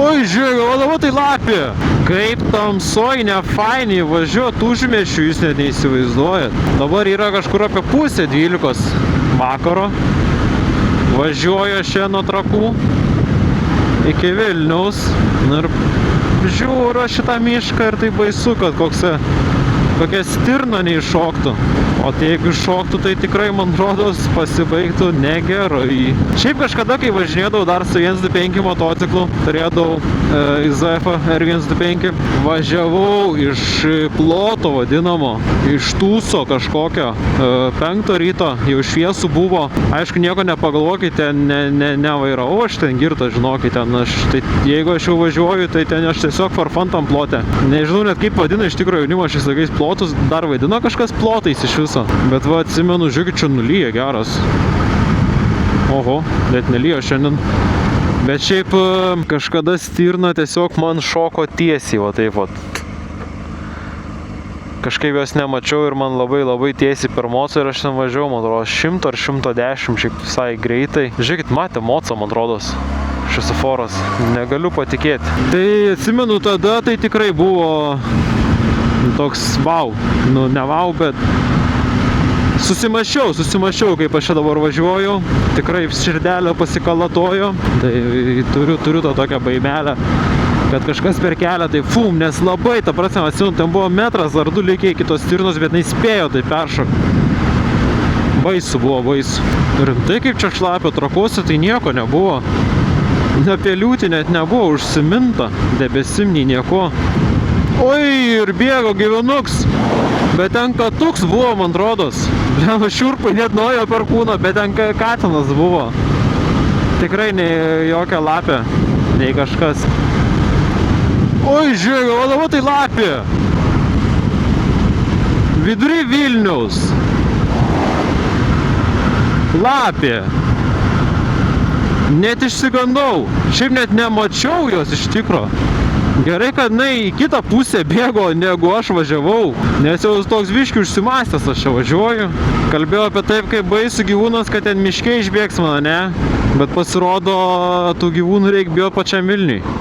Oi, žiūrėk, o dabar tai lapė. Kaip tamsoj nefainiai važiuot užmiešiu, jūs net neįsivaizduojat. Dabar yra kažkur apie pusę 12 vakaro. Važiuoju aš čia nuo Trakų iki Vilniaus. Ir žiūriu šitą mišką ir tai baisu, kad kokia stirna neiššoktų. O tai jeigu iššoktų, tai tikrai, man rodos, pasibaigtų negerai. Šiaip kažkada, kai važinėdavau dar su 125 motociklu, turėdavau IZF R125, važiavau iš ploto vadinamo, iš tūso kažkokio, 5 ryto, jau šviesų buvo. Aišku, nieko nepagalvokite, nevairavau aš ten girtą, žinokite, tai jeigu aš jau važiuoju, tai ten aš tiesiog farfantam plote. Nežinau net kaip vadina iš tikrųjų jaunimo šiais laikais plotus, dar vaidino kažkas plotais iš viso. Bet va, atsimenu, žiūrėkit, čia nulyja geras. Oho, net nelyja šiandien. Bet šiaip kažkada stirna tiesiog man šoko tiesiai, va taip va. Kažkaip jos nemačiau ir man labai tiesiai per mocą ir aš ten važiavau, man atrodo, 100 ar 110, šiaip visai greitai. Žiūrėkit, matė mocą, man atrodos, šviesoforas. Negaliu patikėti. Tai atsimenu, tada tai tikrai buvo toks vau. Nu, ne vau, bet susimaščiau, kaip aš čia dabar važiuoju. Tikrai širdelė pasikalatojo. Tai turiu tą tokią baimelę, kad kažkas per kelią, tai fum, nes labai, ta prasme, atsimenu, ten buvo metras ar 2 likę iki tos stirnos, bet nespėjo tai peršokti. Baisu buvo, baisu. Rimtai kaip čia šlapio, Trakuose tai nieko nebuvo. Apie liūtį net nebuvo užsiminta, debesim nei nieko. Oi, ir bėgo gyvenuks. Bet ten katuks buvo, man rodos. Blema, šiurpai net nuėjo per kūną, bet ten katinas buvo. Tikrai nei jokia lapė, nei kažkas. Oi, žiūrėk, o dabar tai lapė. Vidury Vilniaus. Lapė. Net išsigandau. Šiaip net nemačiau jos iš tikro. Gerai, kad jinai į kitą pusę bėgo, negu aš važiavau. Nes jau toks biškių užsimastęs aš čia važiuoju. Kalbėjau apie taip, kaip baisu gyvūnas, kad ten miške išbėgs mano, ne? Bet pasirodo, tų gyvūnų reikia bijoti pačiam Vilniui.